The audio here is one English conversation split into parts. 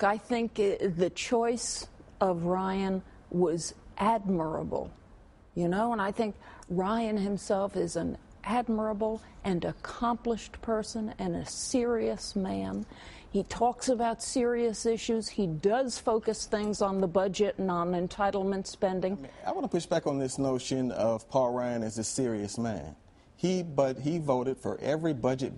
I think the choice of Ryan was admirable, you know, and I think Ryan himself is an admirable and accomplished person and a serious man. He talks about serious issues. He does focus things on the budget and on entitlement spending. I want to push back on this notion of Paul Ryan as a serious man. He voted for every budget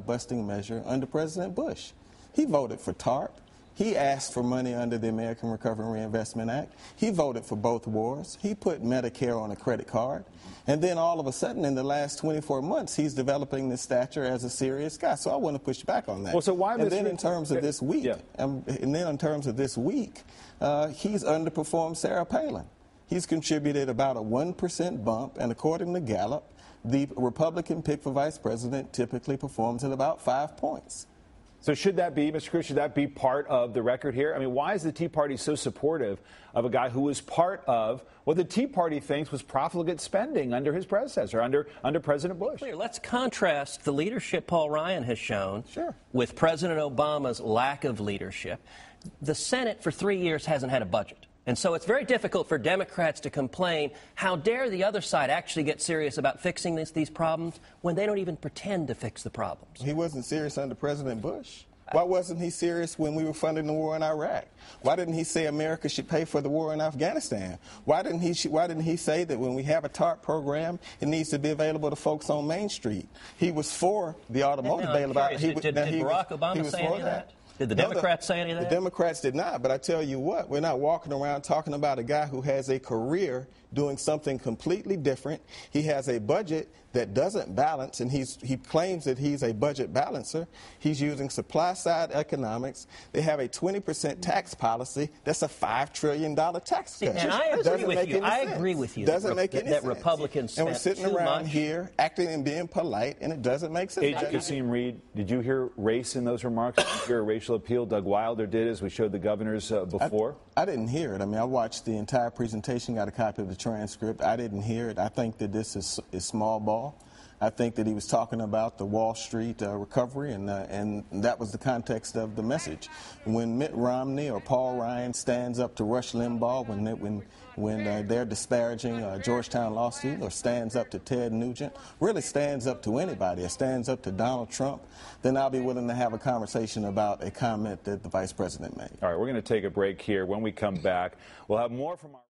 busting measure under President Bush. He voted for TARP. He asked for money under the American Recovery and Reinvestment Act. He voted for both wars. He put Medicare on a credit card. And then all of a sudden, in the last 24 months, he's developing this stature as a serious guy. So I want to push back on that. Well, so why and then in terms of this week, he's underperformed Sarah Palin. He's contributed about a 1% bump, and according to Gallup, the Republican pick for vice president typically performs at about 5 points. So should that be, Mr. Cruz, should that be part of the record here? I mean, why is the Tea Party so supportive of a guy who was part of what the Tea Party thinks was profligate spending under his predecessor, under President Bush? Let's contrast the leadership Paul Ryan has shown with President Obama's lack of leadership. The Senate for 3 years hasn't had a budget. And so it's very difficult for Democrats to complain, how dare the other side actually get serious about fixing these problems when they don't even pretend to fix the problems. He wasn't serious under President Bush. Why wasn't he serious when we were funding the war in Iraq? Why didn't he say America should pay for the war in Afghanistan? Why didn't he say that when we have a TARP program, it needs to be available to folks on Main Street? He was for the automotive bailout. Did Barack Obama say any of that? Did the Democrats say any of that? The Democrats did not, but I tell you what, we're not walking around talking about a guy who has a career doing something completely different. He has a budget that doesn't balance, and he claims that he's a budget balancer. He's using supply-side economics. They have a 20% tax policy. That's a $5 trillion tax cut. And I agree with you. Doesn't make any sense. That Republicans spent and we're sitting around here acting and being polite, and it doesn't make sense. Agent Kasim Reed, did you hear race in those remarks? Did you hear a racial appeal? Doug Wilder did, as we showed the governors before. I didn't hear it. I mean, I watched the entire presentation, got a copy of the transcript. I didn't hear it. I think that this is small ball. I think that he was talking about the Wall Street recovery, and that was the context of the message. When Mitt Romney or Paul Ryan stands up to Rush Limbaugh when they're disparaging a Georgetown lawsuit, or stands up to Ted Nugent, really stands up to anybody, or stands up to Donald Trump, then I'll be willing to have a conversation about a comment that the vice president made. All right, we're going to take a break here. When we come back, we'll have more from our